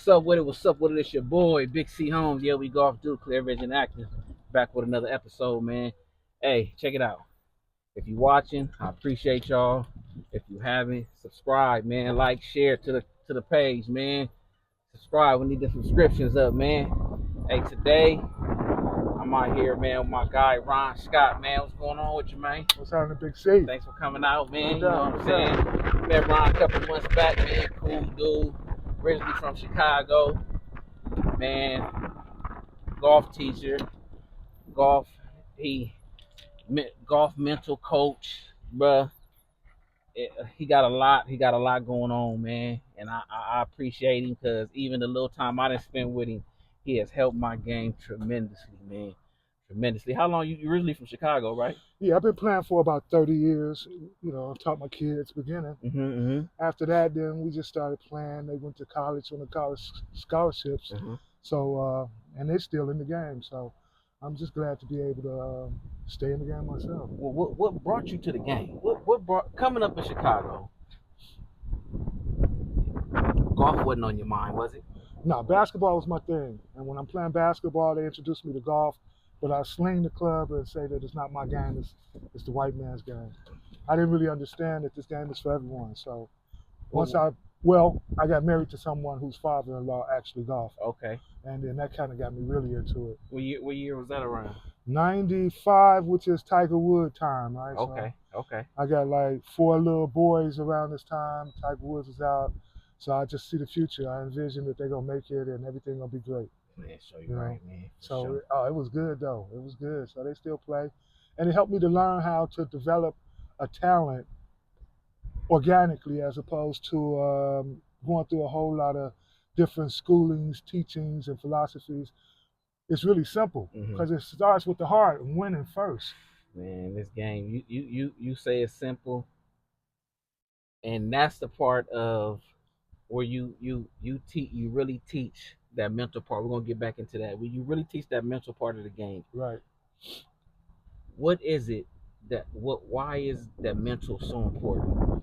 What's up with it? What's up with it? It's your boy, Big C Holmes. Yeah, we golf do Clear Vision Acting. Back with another episode, man. Hey, check it out. If you watching, I appreciate y'all. If you haven't, subscribe, man. Like, share to the page, man. Subscribe. We need the subscriptions up, man. Hey, today I'm out here, man, with my guy Ron Scott, man. What's going on with you, man? What's happening, Big C? Thanks for coming out, man. No You know doubt, what I'm saying? Met Ron a couple months back, man. Cool dude. Originally from Chicago, man. Golf teacher, golf golf mental coach, bruh. He got a lot. He got a lot going on, man, and I appreciate him because even the little time I done spent with him, he has helped my game tremendously, man. Tremendously. How long you originally from Chicago, right? Yeah, I've been playing for about 30 years. You know, I've taught my kids beginning. After that, then we just started playing. They went to college on the college scholarships. So, and they're still in the game. So I'm just glad to be able to stay in the game myself. Well, what brought you to the game? What brought coming up in Chicago? Golf wasn't on your mind, was it? No, basketball was my thing. And when I'm playing basketball, they introduced me to golf. But I sling the club and say that it's not my game, it's the white man's game. I didn't really understand that this game is for everyone. So I got married to someone whose father-in-law actually golfed. Okay. And then that kind of got me really into it. What year was that around? 95, which is Tiger Woods time, right? Okay, so okay. I got like 4 little boys around this time. Tiger Woods is out. So I just see the future. I envision that they're going to make it and everything going to be great. Man, so you're right, man. So sure. It was good though. It was good. So they still play, and it helped me to learn how to develop a talent organically, as opposed to going through a whole lot of different schoolings, teachings, and philosophies. It's really simple because it starts with the heart and winning first. Man, this game, you say it's simple, and that's the part of where you really teach that mental part. We're gonna get back into that. When you really teach that mental part of the game, right? What is it why is that mental so important?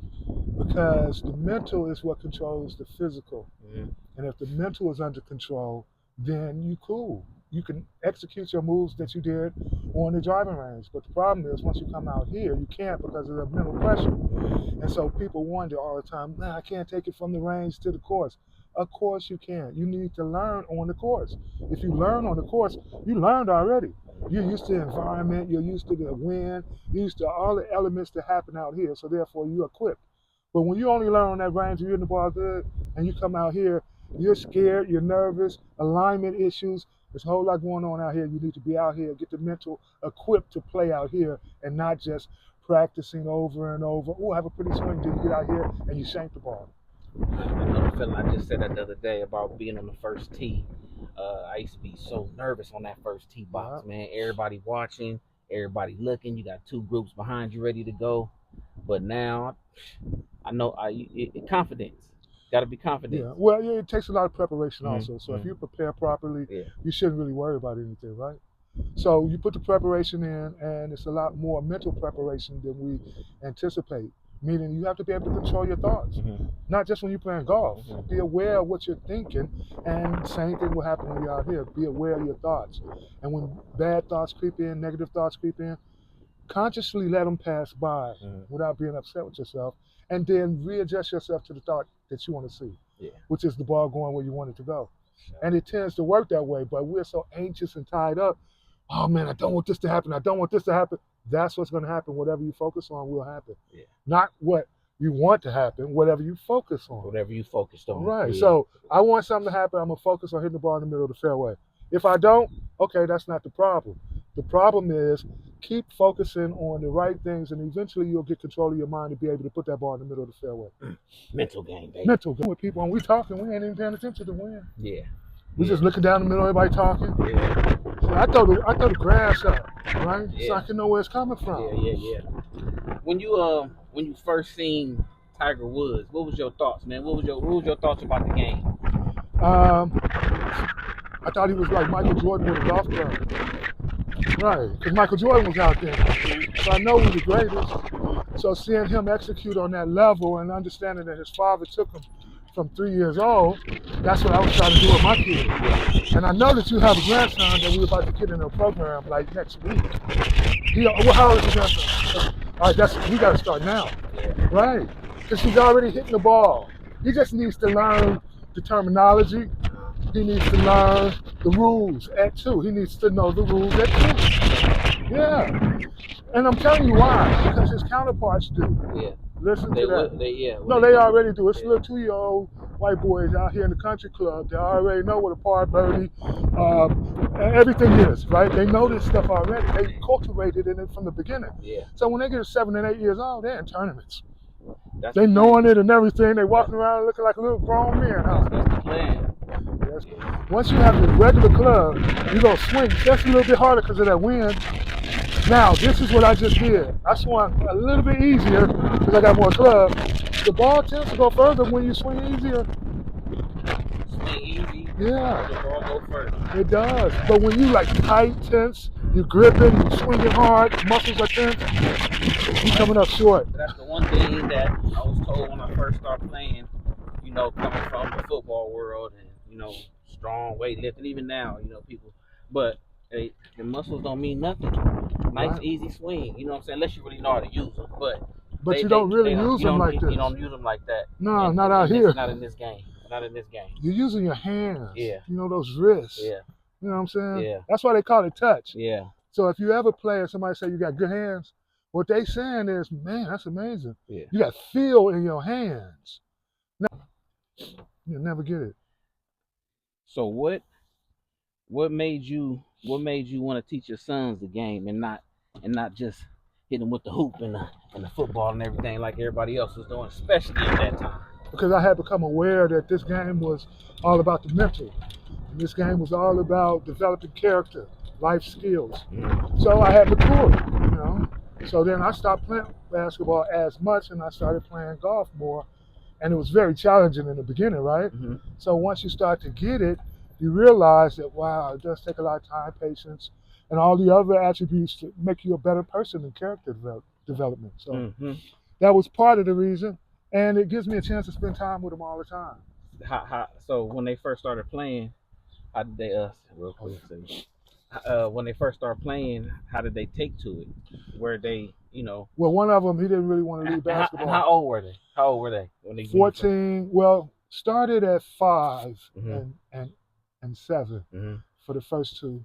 Because the mental is what controls the physical, and if the mental is under control, then you cool. You can execute your moves that you did on the driving range. But the problem is, once you come out here, you can't because of the mental pressure. And so people wonder all the time, man, I can't take it from the range to the course. Of course you can. You need to learn on the course. If you learn on the course, you learned already. You're used to the environment, you're used to the wind, you're used to all the elements that happen out here, so therefore you're equipped. But when you only learn on that range, you're in the ball good, and you come out here, you're scared, you're nervous, alignment issues. There's a whole lot going on out here. You need to be out here, get the mental equipped to play out here, and not just practicing over and over. Oh, I have a pretty swing. Then you get out here and you shank the ball. I know the feeling. I just said that the other day about being on the first tee. I used to be so nervous on that first tee box, man. Everybody watching, everybody looking. You got 2 groups behind you ready to go. But now, I know confidence. Got to be confident. Yeah, well, it takes a lot of preparation also. So if you prepare properly, you shouldn't really worry about anything, right? So you put the preparation in, and it's a lot more mental preparation than we anticipate. Meaning you have to be able to control your thoughts, not just when you're playing golf. Be aware of what you're thinking, and same thing will happen when you're out here. Be aware of your thoughts. And when bad thoughts creep in, negative thoughts creep in, consciously let them pass by without being upset with yourself, and then readjust yourself to the thought that you want to see, which is the ball going where you want it to go. And it tends to work that way, but we're so anxious and tied up. Oh man, I don't want this to happen. I don't want this to happen. That's what's going to happen. Whatever you focus on will happen. Not what you want to happen, whatever you focus on. Whatever you focused on. Right. So I want something to happen. I'm going to focus on hitting the ball in the middle of the fairway. If I don't, okay, that's not the problem. The problem is keep focusing on the right things, and eventually you'll get control of your mind to be able to put that ball in the middle of the fairway. Mental game, baby. Mental game with people. When we talking, we ain't even paying attention to the wind. Yeah. We just looking down the middle, everybody talking. Yeah. So I throw the grass up, right? So I can know where it's coming from. Yeah. When you first seen Tiger Woods, what was your thoughts, man? What was your thoughts about the game? I thought he was like Michael Jordan with a golf club. Right, because Michael Jordan was out there. So I know he's the greatest. So seeing him execute on that level and understanding that his father took him from 3 years old, that's what I was trying to do with my kids. And I know that you have a grandson that we're about to get in a program like next week. Well, how old is your grandson? All right, we got to start now, right? Because he's already hitting the ball. He just needs to learn the terminology. He needs to learn the rules at 2. He needs to know the rules at 2. Yeah. And I'm telling you why. Because his counterparts do. Yeah. Listen to that. They already do. It's little 2-year-old white boys out here in the country club. They already know what a par birdie, everything is, right? They know this stuff already. They cultivated it from the beginning. Yeah. So when they get 7 and 8 years old, they're in tournaments. That's they the knowing it and everything. They walking around looking like a little grown man. Huh? That's the plan. Once you have the regular club, you're going to swing just a little bit harder because of that wind. Now, this is what I just did. I swung a little bit easier because I got more club. The ball tends to go further when you swing easier. Swing easy. Yeah. The ball go further. It does. But when you like tight, tense, you're gripping, you're swinging hard, muscles are tense, you're coming up short. That's the one thing that I was told when I first started playing, you know, coming from the football world and, you know, strong weightlifting, even now, you know, people. But the muscles don't mean nothing. Nice, right. Easy swing, you know what I'm saying? Unless you really know how to use them. But you don't really use them like this. You don't use them like that. No, not out here. Not in this game. Not in this game. You're using your hands. Yeah. You know, those wrists. Yeah. You know what I'm saying? Yeah. That's why they call it touch. Yeah. So if you ever play and somebody say you got good hands, what they saying is, man, that's amazing. Yeah. You got feel in your hands. No, you'll never get it. So what made you want to teach your sons the game and not just hit them with the hoop and the football and everything like everybody else was doing, especially at that time? Because I had become aware that this game was all about the mental. And this game was all about developing character, life skills. Mm-hmm. So I had matured, you know. So then I stopped playing basketball as much and I started playing golf more. And it was very challenging in the beginning, right? Mm-hmm. So once you start to get it, you realize that, wow, it does take a lot of time, patience, and all the other attributes to make you a better person in character development. So that was part of the reason. And it gives me a chance to spend time with them all the time. So when they first started playing, how did they real quick? When they first started playing, how did they take to it? Where they, you know? Well, one of them, he didn't really want to leave basketball. And how old were they? How old were they when they 14. Well, started at 5 and 7 for the first 2,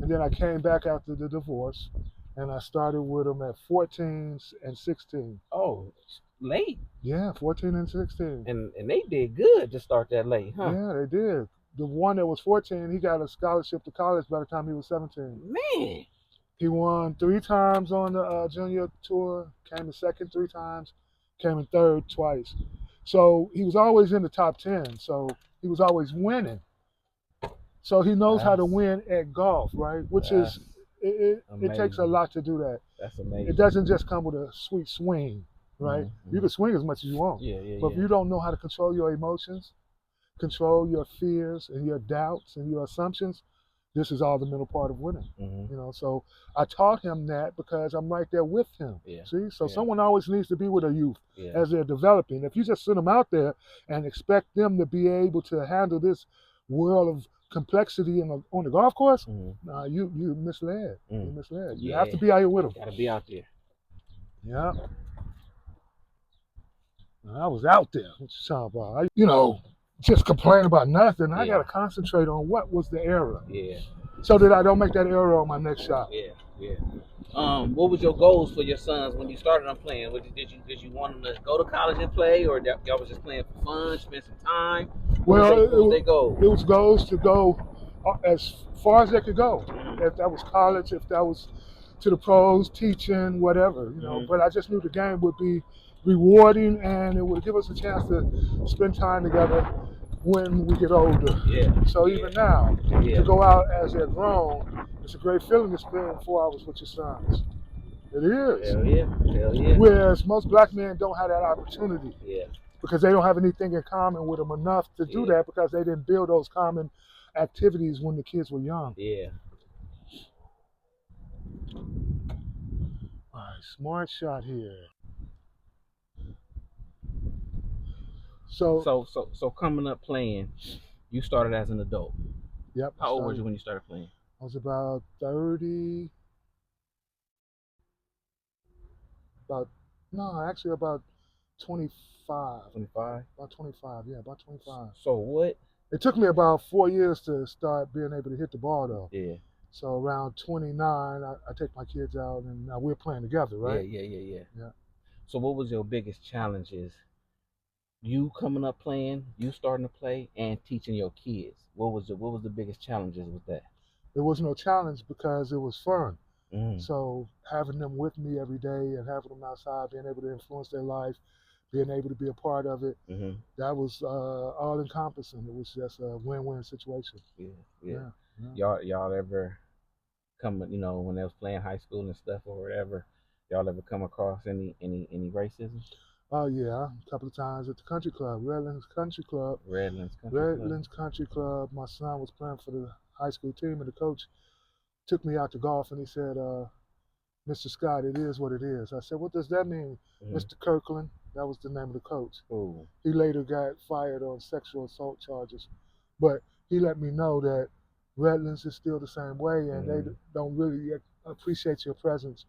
and then I came back after the divorce, and I started with them at 14 and 16. Oh, late. Yeah, 14 and 16. And they did good to start that late, huh? Yeah, they did. The one that was 14, he got a scholarship to college by the time he was 17. Man. He won 3 times on the junior tour, came in second 3 times, came in third twice. So he was always in the top 10, so he was always winning. So he knows how to win at golf, right? Which is, it takes a lot to do that. That's amazing. It doesn't just come with a sweet swing, right? You can swing as much as you want. But if you don't know how to control your emotions, control your fears and your doubts and your assumptions, this is all the mental part of winning. You know, so I taught him that because I'm right there with him. See, so someone always needs to be with a youth as they're developing. If you just send them out there and expect them to be able to handle this world of complexity on the golf course, nah, you misled. You misled. You have to be out here with them. Got to be out there. Yeah. I was out there. What you talking about? You know, just complain about nothing. I got to concentrate on what was the error. So that I don't make that error on my next shot. What was your goals for your sons when you started on playing? Did you want them to go to college and play, or y'all was just playing for fun, spend some time? Well, it was goals to go as far as they could go. If that was college, if that was to the pros, teaching, whatever, you know. But I just knew the game would be rewarding and it would give us a chance to spend time together when we get older. So even now, to go out as they're grown, it's a great feeling to spend 4 hours with your sons. It is. Hell yeah. Whereas most black men don't have that opportunity. Because they don't have anything in common with them enough to do that because they didn't build those common activities when the kids were young. All right, smart shot here. So, So coming up playing, you started as an adult. yep, How old were you when you started playing? I was about 30, about, no, actually about 25. 25. About 25, yeah, about 25. So what? It took me about 4 years to start being able to hit the ball, though. Yeah. So around 29, I take my kids out, and now we're playing together, Yeah, right? yeah. Yeah. So what was your biggest challenges? You coming up playing, you starting to play, and teaching your kids. What was the biggest challenges with that? There was no challenge because it was fun. Mm. So having them with me every day and having them outside, being able to influence their life, being able to be a part of it, Mm-hmm. that was all encompassing. It was just a win-win situation. Yeah, yeah. Yeah, yeah. Y'all ever come, when they was playing high school and stuff or whatever, y'all ever come across any racism? Oh yeah, a couple of times at the country club, Redlands Country Club. Redlands Country Club. Redlands Country Club. My son was playing for the high school team, and the coach took me out to golf, and he said, "Mr. Scott, it is what it is." I said, "What does that mean, Mm-hmm. Mr. Kirkland?" That was the name of the coach. Ooh. He later got fired on sexual assault charges, but he let me know that Redlands is still the same way, and they don't really appreciate your presence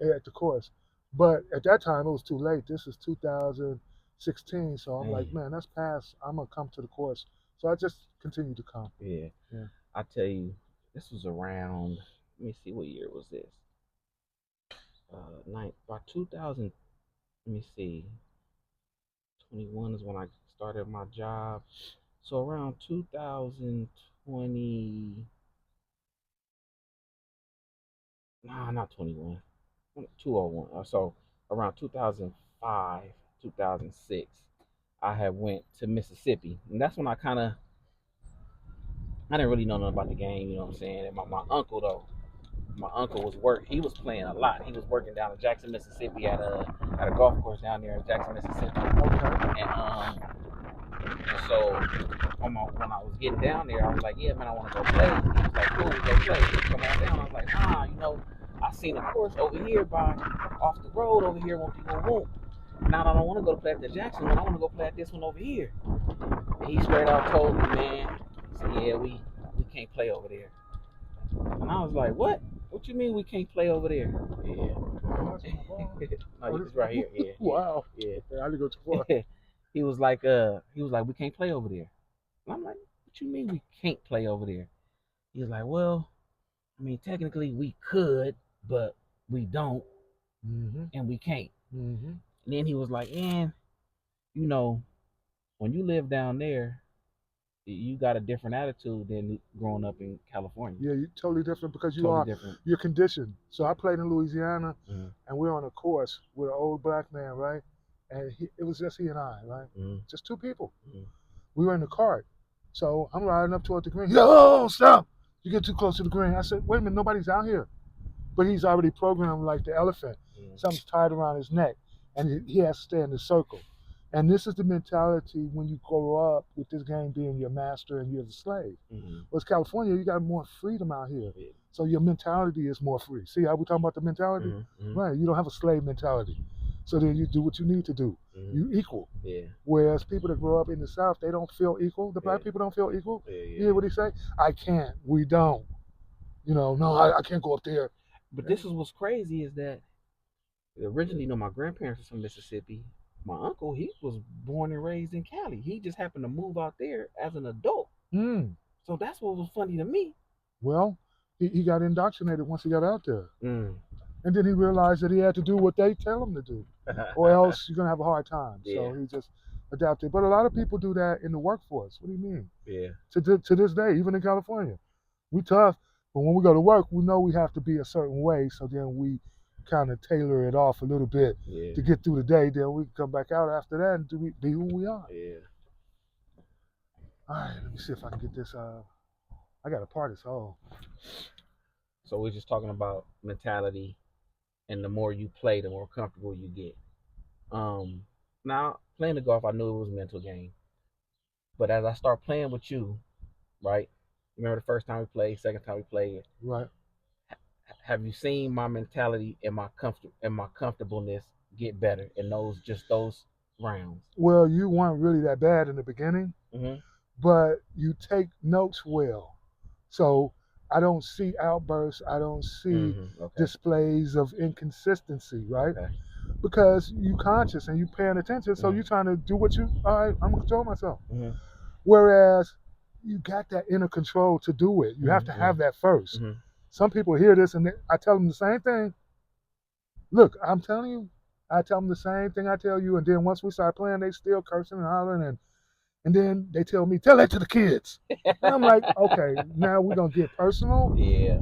at the course. But at that time, it was too late. This is 2016, so I'm like, Man. man, that's past. I'm gonna come to the course, so I just continued to come. Yeah. Yeah. I tell you, this was around. Let me see, what year was this? By 2000. Let me see. 21 is when I started my job. So around 2020. Nah, not 21. 201. So around 2005, 2006, I had went to Mississippi, and that's when I didn't really know nothing about the game. You know what I'm saying? And my uncle though, my uncle was he was playing a lot. He was working down in Jackson, Mississippi at a golf course down there in Jackson, Mississippi. Okay. And so when I was getting down there, I was like, yeah, man, I want to go play. He was like, cool, we go play. Come on down. I was like, nah, I seen a course over here off the road over here. Won't you go? Now I don't want to go play at the Jackson one. I want to go play at this one over here. And he straight out told me, man, he said, yeah, we can't play over there. And I was like, what? What you mean we can't play over there? Yeah. Oh, that's my ball. No, it's right here. Yeah. Wow. Yeah. Okay, I didn't go too far. he was like, we can't play over there. And I'm like, what you mean we can't play over there? He was like, well, I mean, technically we could, but we don't, and we can't. Mm-hmm. And then he was like, and when you live down there, you got a different attitude than growing up in California. Yeah, you're totally different because Different. you're conditioned. So I played in Louisiana, Mm-hmm. and we're on a course with an old black man, right? And it was just he and I, right? Mm-hmm. Just two people. Mm-hmm. We were in the cart. So I'm riding up toward the green. Yo, stop! You get too close to the green. I said, wait a minute, nobody's out here. But he's already programmed like the elephant. Mm-hmm. Something's tied around his neck, and he has to stay in the circle. And this is the mentality when you grow up with this game being your master and you're the slave. Mm-hmm. Whereas California, you got more freedom out here. Yeah. So your mentality is more free. See how we talking about the mentality? Mm-hmm. Right. You don't have a slave mentality. So then you do what you need to do. Mm-hmm. You equal. Yeah. Whereas people that grow up in the South, they don't feel equal. The black people don't feel equal. Yeah. You hear what he say? I can't. We don't. No, I can't go up there. But this is what's crazy is that originally, my grandparents were from Mississippi. My uncle, he was born and raised in Cali. He just happened to move out there as an adult. So that's what was funny to me. Well, he got indoctrinated once he got out there. Mm. And then he realized that he had to do what they tell him to do, or else you're going to have a hard time. Yeah. So he just adapted. But a lot of people do that in the workforce. What do you mean? Yeah. To this day, even in California, we tough. But when we go to work, we know we have to be a certain way. So then we kind of tailor it off a little bit to get through the day. Then we come back out after that and be who we are. Yeah. All right, let me see if I can get this. I got a party, so. So we're just talking about mentality, and the more you play, the more comfortable you get. Now playing the golf, I knew it was a mental game, but as I start playing with you, right? Remember the first time we played, second time we played. Right. Have you seen my mentality and my comfortableness get better in those rounds? Well, you weren't really that bad in the beginning, Mm-hmm. but you take notes well. So I don't see outbursts. I don't see Mm-hmm. Okay. displays of inconsistency, right? Okay. Because you conscious and you paying attention, so Mm-hmm. you're trying to do what you. All right, I'm gonna control myself. Mm-hmm. Whereas you got that inner control to do it. You have to Mm-hmm. have that first. Mm-hmm. Some people hear this and I tell them the same thing. Look, I'm telling you, I tell them the same thing I tell you, and then once we start playing, they still cursing and hollering, and then they tell me, tell that to the kids. And I'm like, okay, now we're gonna get personal. Yeah.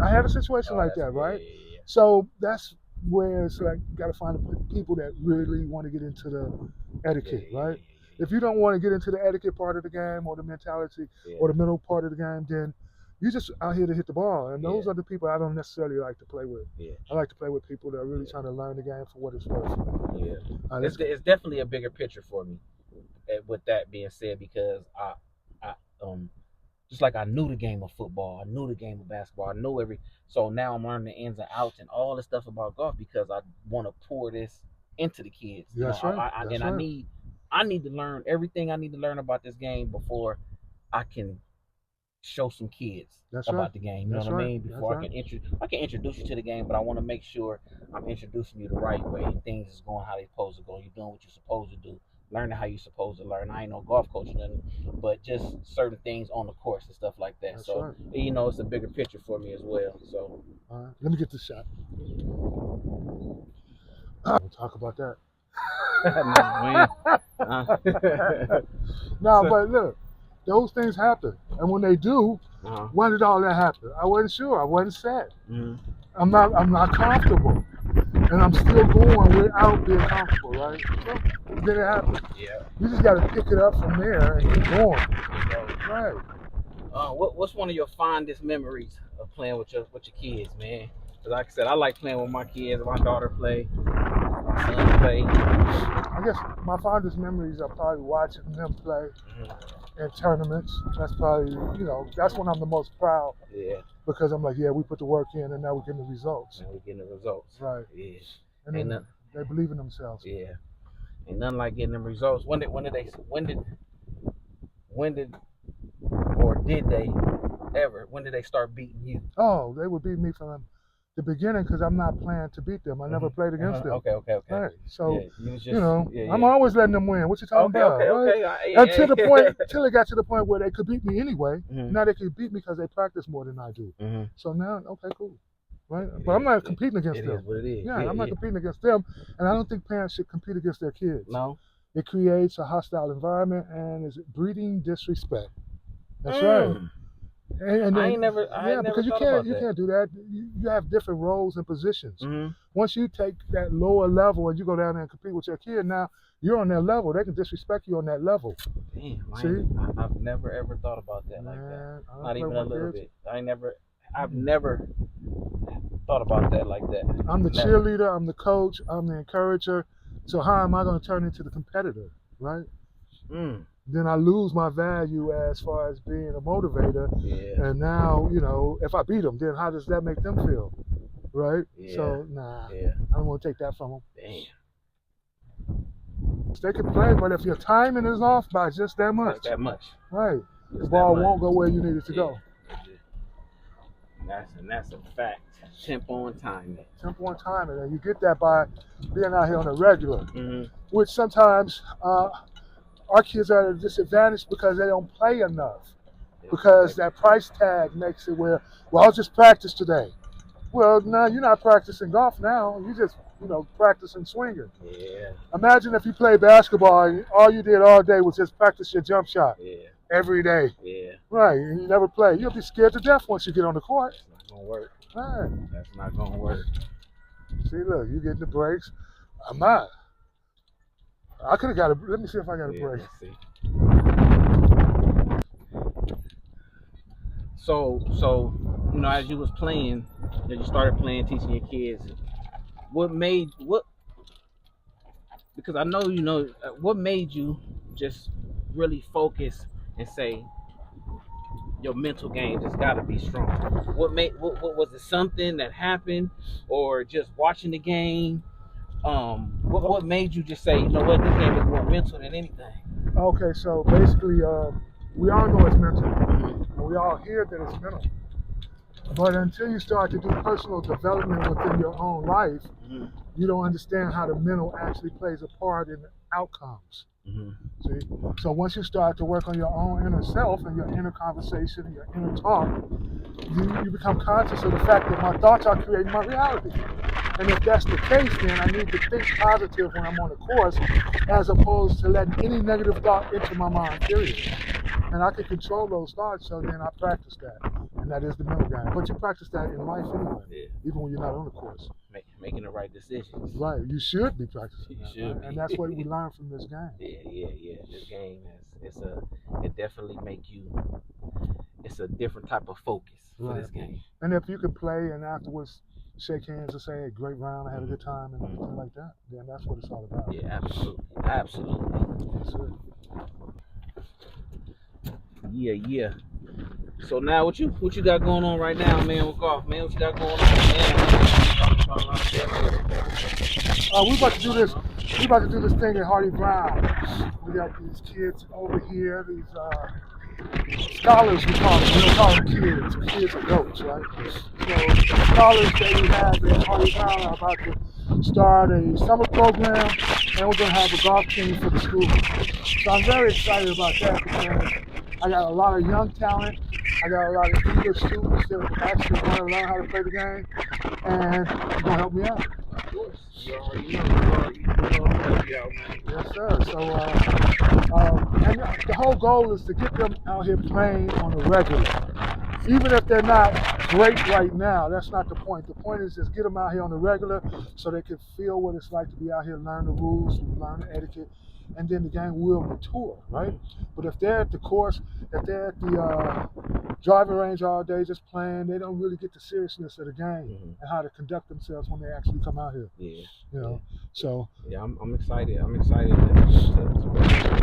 I had a situation Oh, like that's that, yeah, right? yeah, So that's where it's like you gotta find the people that really want to get into the yeah, etiquette, yeah, right? yeah, If you don't want to get into the etiquette part of the game or the mentality yeah, or the mental part of the game, then you just out here to hit the ball. And those yeah, are the people I don't necessarily like to play with. yeah, I like to play with people that are really yeah, trying to learn the game for what it's worth. yeah. Let's go. It's definitely a bigger picture for me. With that being said, because I just like I knew the game of football, I knew the game of basketball, I know every. So now I'm learning the ins and outs and all the stuff about golf because I want to pour this into the kids. You know, That's right. I That's and right. I need to learn everything I need to learn about this game before I can show some kids That's right. about the game. You know That's what I right. mean? That's Before right. I can introduce you to the game, but I want to make sure I'm introducing you the right way. Things is going how they supposed to go. You're doing what you're supposed to do. Learning how you're supposed to learn. I ain't no golf coach or nothing, but just certain things on the course and stuff like that. That's So right. you know, it's a bigger picture for me as well. So All right. Let me get this shot. We'll talk about that. No, So, but look, those things happen, and when they do, when did all that happen? I wasn't sure. I wasn't set. mhm. I'm not comfortable, and I'm still going without being comfortable, right? So then it happens. Yeah. You just got to pick it up from there and keep going. Right. What's one of your fondest memories of playing with your kids, man? 'Cause like I said, I like playing with my kids. My daughter play, my son play. I guess my fondest memories are probably watching them play in tournaments. That's probably, that's when I'm the most proud Yeah, because I'm like, yeah, we put the work in and now we're getting the results. and we're getting the results. Right. Yeah, And ain't then nothing. they believe in themselves. Yeah, ain't nothing like getting them results. When did or did they ever? When did they start beating you? Oh, they would beat me from the beginning because I'm not playing to beat them. I never played against them. Okay. Right. So, Yeah, you was just, I'm always letting them win. What you talking about? Right? Until the point, till it got to the point where they could beat me anyway. Mhm. Now they could beat me because they practice more than I do. Mhm. So now, okay, cool. Right? But I'm not competing against It them. is what it is. Yeah, I'm not competing against them. And I don't think parents should compete against their kids. No. It creates a hostile environment and is breeding disrespect. That's right. And then, because you can't do that. You have different roles and positions. Mm-hmm. Once you take that lower level and you go down there and compete with your kid, now you're on their level. They can disrespect you on that level. Damn, see, I've never ever thought about that like that. Not even a little bit. I've never thought about that like that. I'm the cheerleader. I'm the coach. I'm the encourager. So how am I going to turn into the competitor, right? Then I lose my value as far as being a motivator. Yeah. And now, if I beat them, then how does that make them feel? Right? Yeah. So, nah. Yeah. I don't want to take that from them. Damn. They can play, but if your timing is off by just that much. Just that much. Right. The ball won't go where you need it to go. And that's a fact. Tempo and timing. Tempo and timing. And you get that by being out here on a regular. Mm-hmm. Which sometimes our kids are at a disadvantage because they don't play enough. Because that price tag makes it where, well, I'll just practice today. Well, no, you're not practicing golf now. You just, practicing swinging. Yeah. Imagine if you played basketball and all you did all day was just practice your jump shot. Yeah. Every day. Yeah. Right. And you never play. You'll be scared to death once you get on the court. It's not going to work. Right. That's not going to work. See, look, you getting the breaks. I'm not. I could have got let me see if I got a break. Let's see. So, as you was playing, as you started playing, teaching your kids, because I know, what made you just really focus and say, your mental game just got to be strong? What was it, something that happened, or just watching the game, What made you just say, you know what, this game is more mental than anything? Okay, so basically, we all know it's mental, Mm-hmm. and we all hear that it's mental. But until you start to do personal development within your own life, Mm-hmm. you don't understand how the mental actually plays a part in the outcomes. Mm-hmm. See? So once you start to work on your own inner self and your inner conversation and your inner talk, you become conscious of the fact that my thoughts are creating my reality. And if that's the case, then I need to think positive when I'm on a course, as opposed to letting any negative thought into my mind, period. And I can control those thoughts, so then I practice that. And that is the mental game. But you practice that in life anyway, Yeah. even when you're not on the course. Making the right decisions. Right, you should be practicing You that, should right? be. And that's what we learn from this game. Yeah. This game it definitely make you. It's a different type of focus for Right. this game. And if you can play and afterwards shake hands and say, hey, great round, I had a good time, and everything like that, then that's what it's all about. Yeah, absolutely. That's it. Yeah. So now what you got going on right now, man, with golf, man? What you got going on, man? We about to do this. We about to do this thing at Hardy Brown. We got these kids over here. These scholars, we call them. We don't call them kids. Kids are goats, right? So the scholars that we have at Hardy Brown are about to start a summer program, and we're going to have a golf team for the school. So I'm very excited about that because I got a lot of young talent. I got a lot of English students that actually want to learn how to play the game, and you're going to help me out. Of course. You already know I'm help you out, man. Yes, sir. So, and the whole goal is to get them out here playing on a regular. Even if they're not great right now, that's not the point. The point is just get them out here on the regular so they can feel what it's like to be out here, learn the rules, learn the etiquette, and then the game will mature, right? But if they're at the course, if they're at the driving range all day just playing, they don't really get the seriousness of the game and how to conduct themselves when they actually come out here. Yeah. You know, so. Yeah, I'm excited. I'm excited to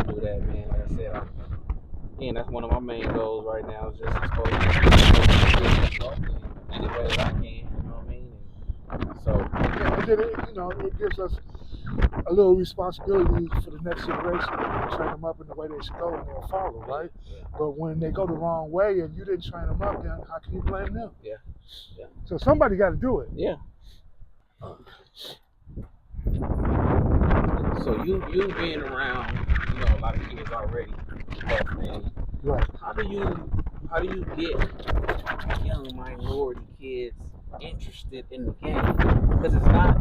do that, man. Like I said, that's one of my main goals right now is just expose any way that I can. You know what I mean? And so yeah, and then it gives us a little responsibility for the next generation to train them up in the way they should go and they'll follow, right? Yeah. But when they go the wrong way and you didn't train them up, then how can you blame them? Yeah. So somebody got to do it. Yeah. So you being around, a lot of kids already, man. Right. How do you get young minority kids interested in the game? Because it's not.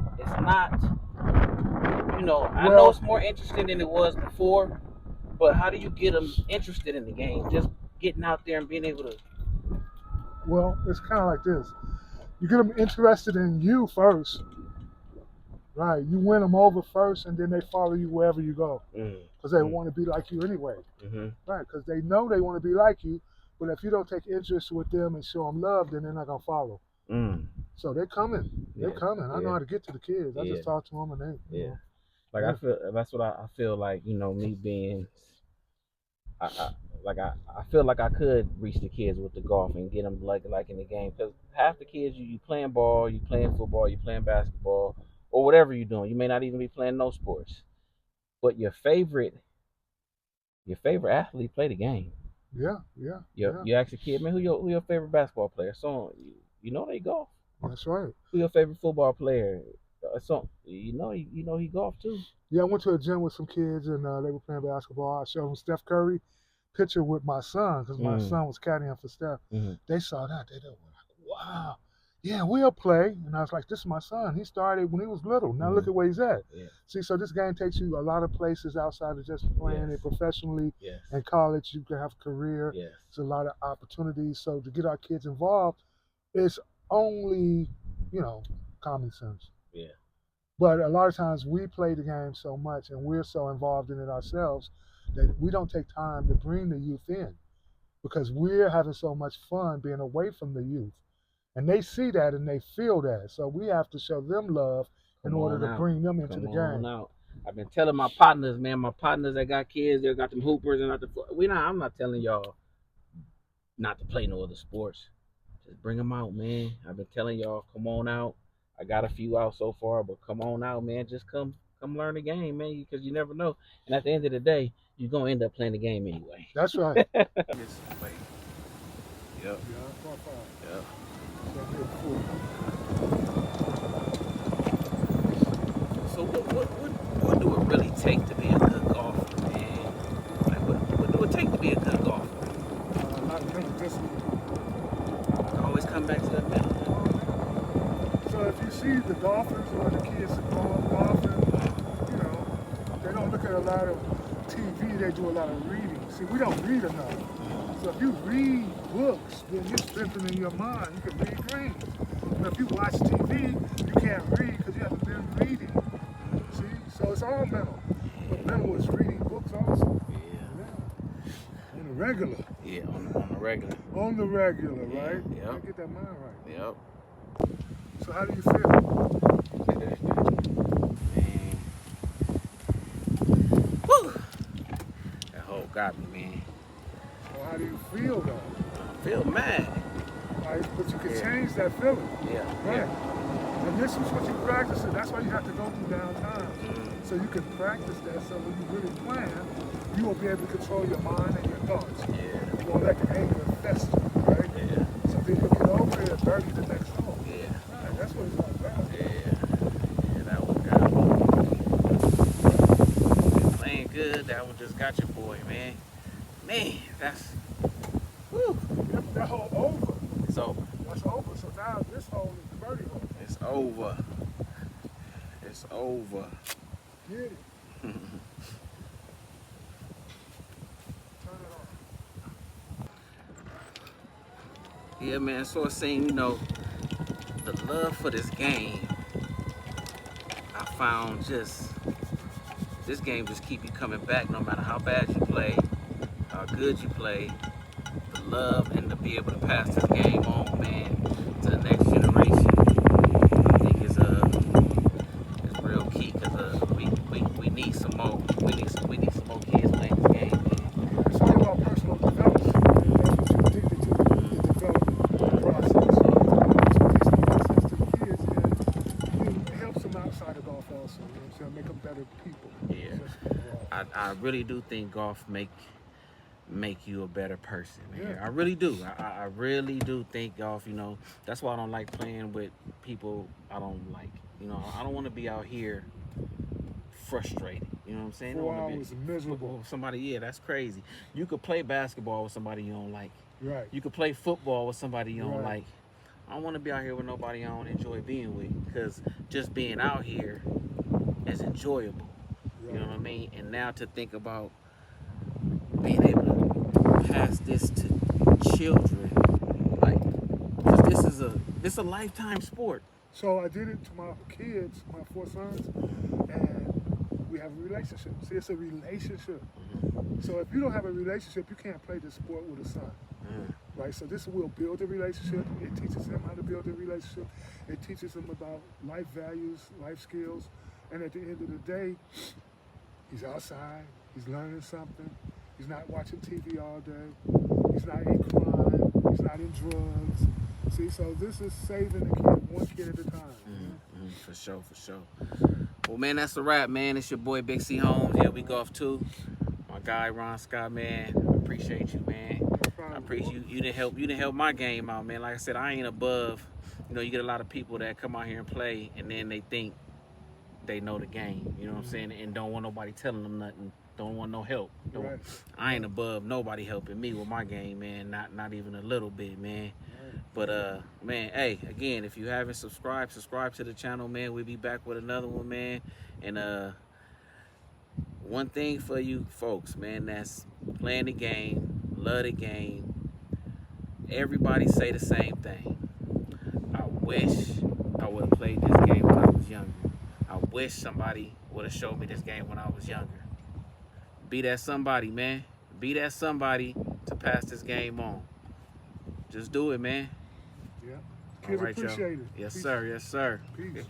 I know it's more interesting than it was before, but how do you get them interested in the game? Just getting out there and being able to. Well, it's kind of like this. You get them interested in you first. Right, you win them over first, and then they follow you wherever you go, because they want to be like you anyway. Right, because they know they want to be like you, but if you don't take interest with them and show them love, then they're not gonna follow. So they're coming. They're coming. I know how to get to the kids. I just talk to them, and they. Yeah. Like I feel that's what I feel like. Me being, I feel like I could reach the kids with the golf and get them like in the game, because half the kids you playing ball, you playing football, you playing basketball, or whatever you're doing. You may not even be playing no sports, but your favorite athlete play the game. Yeah. You ask a kid, man, who your favorite basketball player? So they golf. That's right. Who your favorite football player? So he golf too. Yeah, I went to a gym with some kids and they were playing basketball. I showed them Steph Curry picture with my son because my son was caddying for Steph. They saw that. They were like, wow. Yeah, we'll play. And I was like, this is my son. He started when he was little. Now look at where he's at. Yeah. See, so this game takes you a lot of places outside of just playing it professionally. Yes. In college, you can have a career. Yes. It's a lot of opportunities. So to get our kids involved, it's only, common sense. Yeah. But a lot of times we play the game so much and we're so involved in it ourselves that we don't take time to bring the youth in because we're having so much fun being away from the youth. And they see that and they feel that. So we have to show them love in order to bring them into the game. I've been telling my partners, man, that got kids, they got them hoopers and I'm not telling y'all not to play no other sports. Just bring them out, man. I've been telling y'all, come on out. I got a few out so far, but come on out, man. Just come learn the game, man, because you never know. And at the end of the day, you're gonna end up playing the game anyway. That's right. Yep. Yeah, par five. Yep. So I'm here before. So what do it really take to be a good golfer, man? Like what do it take to be a good golfer? A lot of mental discipline. Always come back to that mental. So if you see the golfers or the kids that grow up golfing, you know, they don't look at a lot of TV, they do a lot of reading. See, we don't read enough. So if you read books, then you're strengthening your mind. You can read dreams. But if you watch TV, you can't read because you haven't been reading. See? So it's all mental. But mental is reading books also. Yeah. On the regular. Yeah, on the regular. On the regular, right? Yep. Gotta get that mind right. Yep. So how do you feel? Man. Woo! That hole got me, man. So how do you feel though? I feel mad. Right? But you can Yeah. change that feeling. Yeah. Right. Yeah. And this is what you practice it. That's why you have to go through downtime. So you can practice that so when you really plan, you will be able to control your mind and your thoughts. Yeah. You won't let the anger fester, right? Yeah. So then you'll get over it and birdie the next hole. Yeah. Right, that's what it's all about. Yeah, that one got me. Been playing good. That one just got your boy, man. Man, that's woo. That hole over. It's over. That's over. So now this hole is the birdie hole. It's over. It's over. Get it. Turn it off. Yeah, man. So it's saying, you know, the love for this game, I found just this game just keep you coming back no matter how bad you play, how good you play. The love and to be able to pass this game on, man, to the next generation, I think is real key because we need some more. We need some more kids playing this game, man. It's all about personal development. That's what you're addicted to, the development process. So teach the process to the kids and it helps them outside of golf also. You know what I'm saying? Make them better people. Yeah. Just overall. I really do think golf make you a better person, man. Yeah. I really do. I really do think golf, you know, that's why I don't like playing with people I don't like. You know, I don't want to be out here frustrated. You know what I'm saying? 4 I don't wanna hours miserable. with somebody, yeah, that's crazy. You could play basketball with somebody you don't like. Right. You could play football with somebody you don't Right. like. I don't want to be out here with nobody I don't enjoy being with, because just being out here is enjoyable. You know what I mean? And now to think about being able to pass this to children, like, 'cause this is a lifetime sport. So I did it to my kids, my 4 sons, and we have a relationship. See, it's a relationship. So if you don't have a relationship, you can't play this sport with a son. Right? So this will build a relationship. It teaches him how to build a relationship. It teaches him about life values, life skills. And at the end of the day, he's outside, he's learning something. He's not watching TV all day. He's not in crime. He's not in drugs. See, so this is saving a kid, one kid at a time. For sure, for sure. Well, man, that's a wrap, man. It's your boy Big C Holmes. Here we golf too. My guy Ron Scott, man. I appreciate you, man. I appreciate you. You didn't help my game out, man. Like I said, I ain't above. You know, you get a lot of people that come out here and play, and then they think they know the game. You know what I'm saying? And don't want nobody telling them nothing. Don't want no help. Right. I ain't above nobody helping me with my game, man. Not even a little bit, man. But man, hey, again, if you haven't subscribed to the channel, man. We'll be back with another one, man. And one thing for you folks, man, that's playing the game, love the game. Everybody say the same thing. I wish I would have played this game when I was younger. I wish somebody would have showed me this game when I was younger. Be that somebody, man. Be that somebody to pass this game on. Just do it, man. Yeah. Kids All right, appreciate y'all. it. Yes, Peace. sir. Yes, sir. Peace.